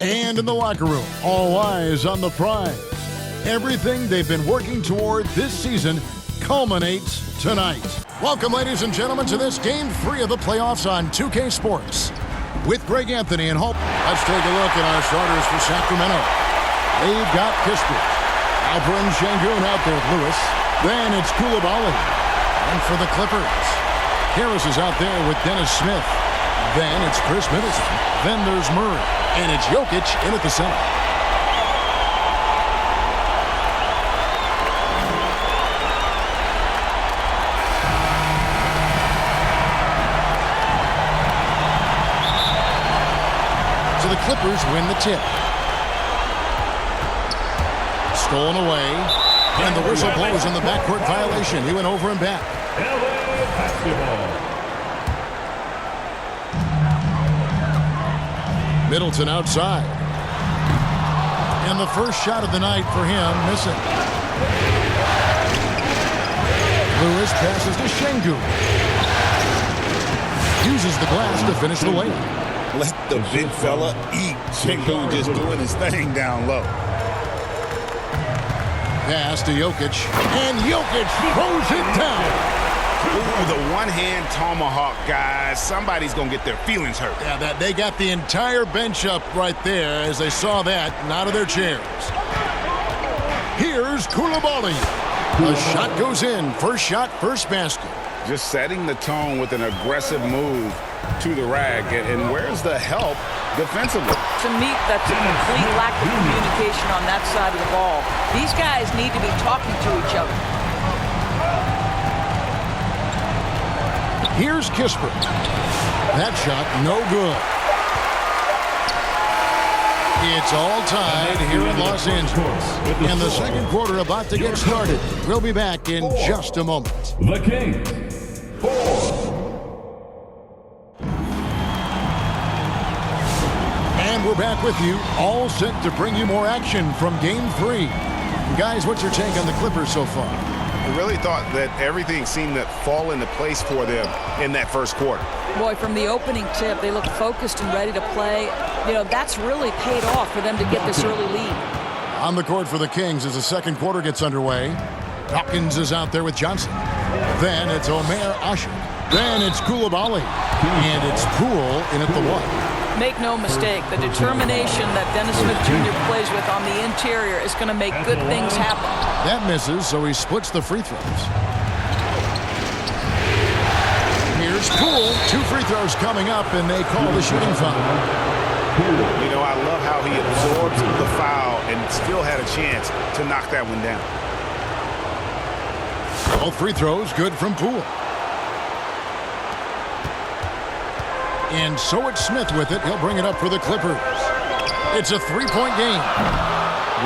And in the locker room, all eyes on the prize. Everything they've been working toward this season culminates tonight. Welcome, ladies and gentlemen, to this Game 3 of the playoffs on 2K Sports. With Greg Anthony and Hope, let's take a look at our starters for Sacramento. They've got Kispert. Alperen Sengun out there with Lewis. Then it's Coulibaly. And for the Clippers, Harris is out there with Dennis Smith. Then it's Chris Middleton. Then there's Murray. And it's Jokic in at the center. So the Clippers win the tip. Stolen away. And the whistle blows on the backcourt violation. He went over and back. Middleton outside. And the first shot of the night for him, missing. Lewis passes to Sengun. Uses the glass to finish the layup. Let the big fella eat. Sengun just doing his thing down low. Pass to Jokic. And Jokic throws it down. Ooh, the one-hand tomahawk, guys. Somebody's going to get their feelings hurt. Yeah, they got the entire bench up right there as they saw that and out of their chairs. Here's Coulibaly. A shot goes in. First shot, first basket. Just setting the tone with an aggressive move to the rack. And where's the help defensively? To me, that's a complete lack of communication on that side of the ball. These guys need to be talking to each other. Here's Kispert. That shot, no good. It's all tied here in Los Angeles. And the second quarter about to get started. We'll be back in just a moment. The Kings, 4. And we're back with you, all set to bring you more action from Game 3. Guys, what's your take on the Clippers so far? I really thought that everything seemed to fall into place for them in that first quarter. Boy, from the opening tip, they look focused and ready to play. You know, that's really paid off for them to get this early lead. On the court for the Kings as the second quarter gets underway. Hawkins is out there with Johnson. Then it's Omer Asher. Then it's Coulibaly. And it's Poole in at the one. Make no mistake, the determination that Dennis Smith Jr. plays with on the interior is going to make good things happen. That misses, so he splits the free throws. Here's Poole. 2 free throws coming up, and they call the shooting foul. You know, I love how he absorbs the foul and still had a chance to knock that one down. All free throws good from Poole. And so it's Smith with it. He'll bring it up for the Clippers. It's a 3-point game.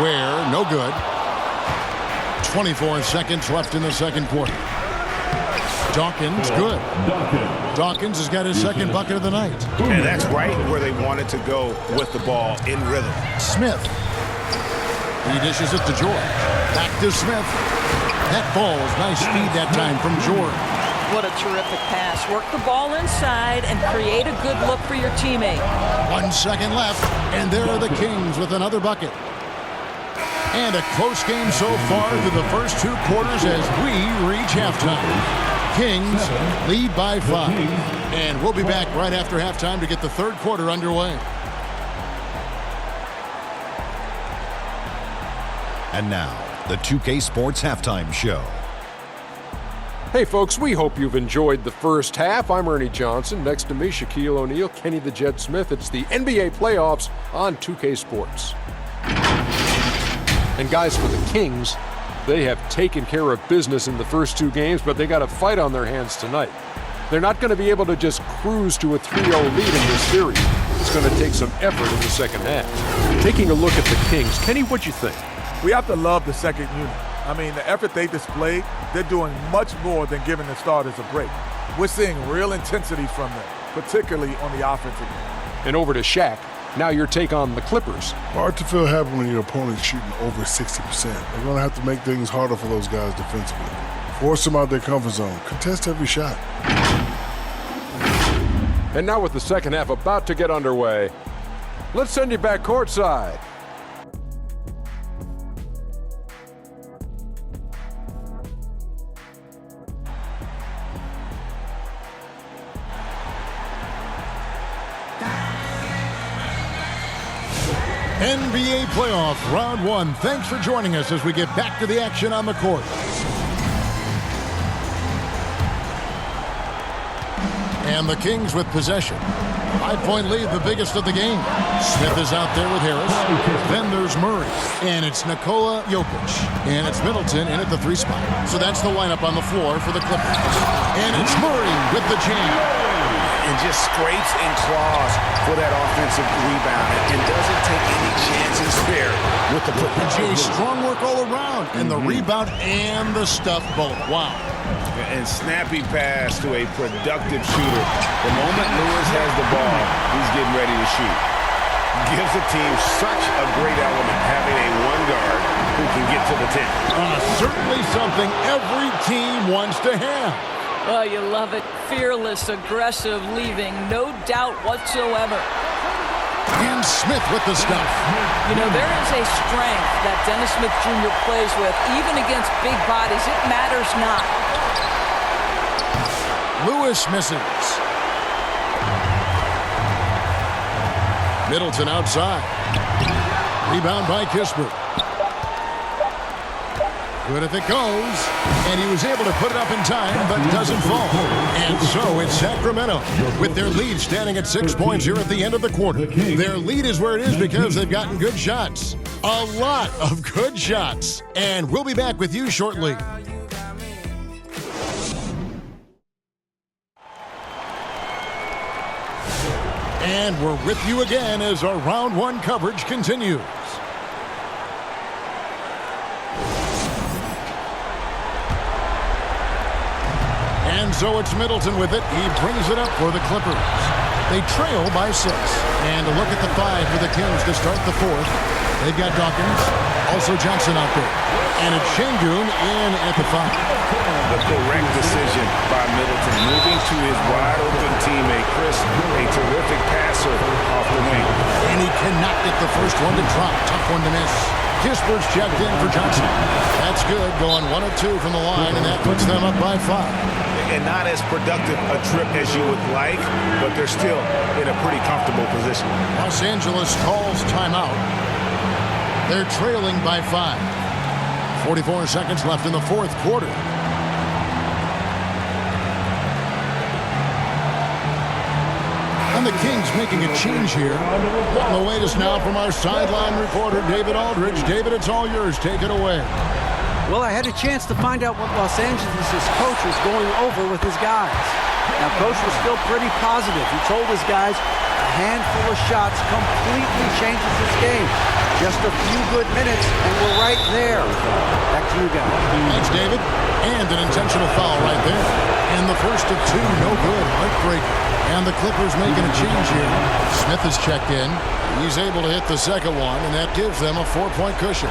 Where, no good. 24 seconds left in the second quarter. Dawkins, good. Dawkins has got his second bucket of the night. And that's right where they wanted to go with the ball in rhythm. Smith. He dishes it to George. Back to Smith. That falls. Nice speed that time from George. What a terrific pass. Work the ball inside and create a good look for your teammate. 1 second left, and there are the Kings with another bucket. And a close game so far through the first 2 quarters as we reach halftime. Kings lead by 5. And we'll be back right after halftime to get the third quarter underway. And now, the 2K Sports Halftime Show. Hey folks, we hope you've enjoyed the first half. I'm Ernie Johnson. Next to me, Shaquille O'Neal, Kenny the Jet Smith. It's the NBA playoffs on 2K Sports. And guys, for the Kings, they have taken care of business in the first 2 games, but they got a fight on their hands tonight. They're not going to be able to just cruise to a 3-0 lead in this series. It's going to take some effort in the second half. Taking a look at the Kings, Kenny, what'd you think? We have to love the second unit. I mean, the effort they displayed, they're doing much more than giving the starters a break. We're seeing real intensity from them, particularly on the offensive end. And over to Shaq. Now your take on the Clippers. Hard to feel happy when your opponent's shooting over 60%. They're going to have to make things harder for those guys defensively. Force them out their comfort zone. Contest every shot. And now with the second half about to get underway, Let's send you back courtside. NBA playoff round 1. Thanks for joining us as we get back to the action on the court. And the Kings with possession. 5-point lead, the biggest of the game. Smith is out there with Harris. Then there's Murray. And it's Nikola Jokic. And it's Middleton in at the 3 spot. So that's the lineup on the floor for the Clippers. And it's Murray with the jam. And just scrapes and claws for that offensive rebound and doesn't take any chances there with the Clippers. Jay, strong work all around. And the rebound and the stuff both. Wow. And snappy pass to a productive shooter. The moment Lewis has the ball, he's getting ready to shoot. Gives the team such a great element having a one guard who can get to the 10. Certainly something every team wants to have. Oh, you love it. Fearless, aggressive, leaving. No doubt whatsoever. And Smith with the stuff. You know, there is a strength that Dennis Smith Jr. plays with, even against big bodies. It matters not. Lewis misses. Middleton outside. Rebound by Kispert. Good if it goes. And he was able to put it up in time, but doesn't fall. And so it's Sacramento with their lead standing at 6 points here at the end of the quarter. Their lead is where it is because they've gotten good shots. A lot of good shots. And we'll be back with you shortly. And we're with you again as our round 1 coverage continues. And so it's Middleton with it. He brings it up for the Clippers. They trail by 6. And a look at the 5 for the Kings to start the 4th. They've got Dawkins, also Johnson out there. And it's Şengün in at the 5. The correct decision by Middleton, moving to his wide-open teammate, Chris, a terrific passer off the wing. And he cannot get the first one to drop. Tough one to miss. Kispert's checked in for Johnson. That's good, going 1 of 2 from the line, and that puts them up by 5. And not as productive a trip as you would like, but they're still in a pretty comfortable position. Los Angeles calls timeout. They're trailing by 5. 44 seconds left in the 4th quarter. And the Kings making a change here. On the latest now from our sideline reporter, David Aldridge. David, it's all yours. Take it away. Well, I had a chance to find out what Los Angeles' coach was going over with his guys. Now, coach was still pretty positive. He told his guys a handful of shots completely changes this game. Just a few good minutes, and we're right there. Back to you guys. Thanks, David. And an intentional foul right there. And the first of 2, no good. Heartbreaker. And the Clippers making a change here. Smith is checked in. He's able to hit the second one, and that gives them a 4-point cushion.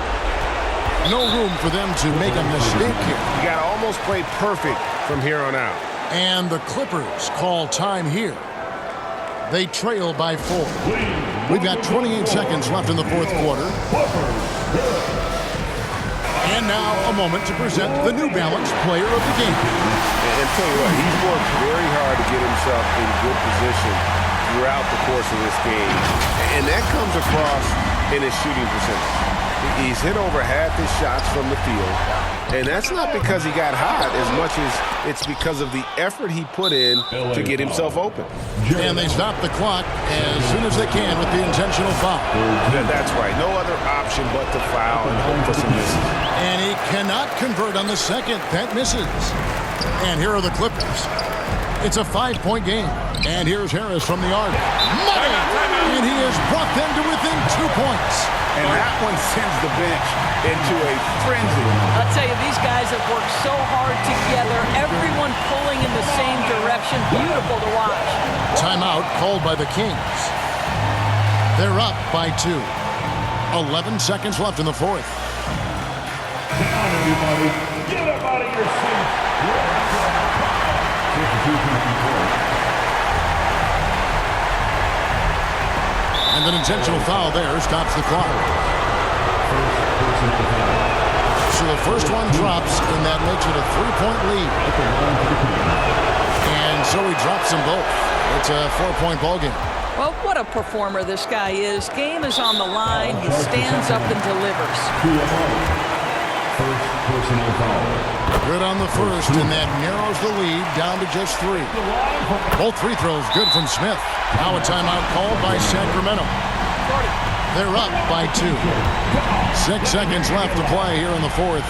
No room for them to make a mistake here. You got to almost play perfect from here on out. And the Clippers call time here. They trail by 4. We've got 28 seconds left in the 4th quarter. And now a moment to present the New Balance Player of the Game. And tell you what, he's worked very hard to get himself in good position throughout the course of this game. And that comes across in his shooting percentage. He's hit over half his shots from the field. And that's not because he got hot as much as it's because of the effort he put in to get himself open. And they stop the clock as soon as they can with the intentional foul. That's right. No other option but to foul and hope for some misses. And he cannot convert on the second. That misses. And here are the Clippers. It's a 5-point game. And here's Harris from the arc. Money! And he has brought them to within 2 points. And that one sends the bench into a frenzy. I'll tell you, these guys have worked so hard together. Everyone pulling in the same direction. Beautiful to watch. Timeout called by the Kings. They're up by 2. 11 seconds left in the 4th. Down, everybody. Get up out of your seats. And an intentional foul there stops the clock. So the first one drops, and that makes it a 3-point lead. And so he drops them both. It's a 4-point ballgame. Well, what a performer this guy is. Game is on the line. He stands up and delivers. First personal foul. Good on the first, and that narrows the lead down to just 3. Both free throws good from Smith. Now a timeout called by Sacramento. They're up by 2. 6 seconds left to play here in the fourth.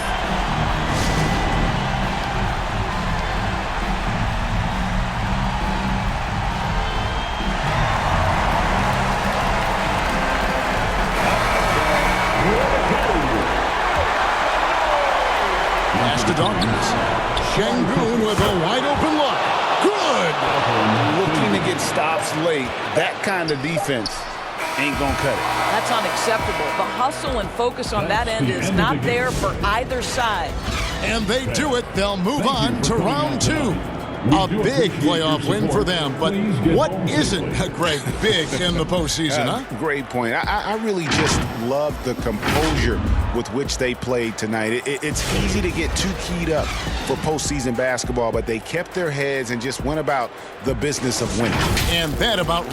Pass to Dawkins. Şengün with a wide open look. Good! Looking to get stops late. That kind of defense ain't gonna cut it. That's unacceptable. The hustle and focus on that end is not there for either side. And they do it. They'll move on to round 2. A big playoff win for them. But what isn't, Greg, big in the postseason, huh? Great point. I really just love the composure with which they played tonight. It's easy to get too keyed up for postseason basketball, but they kept their heads and just went about the business of winning. And that about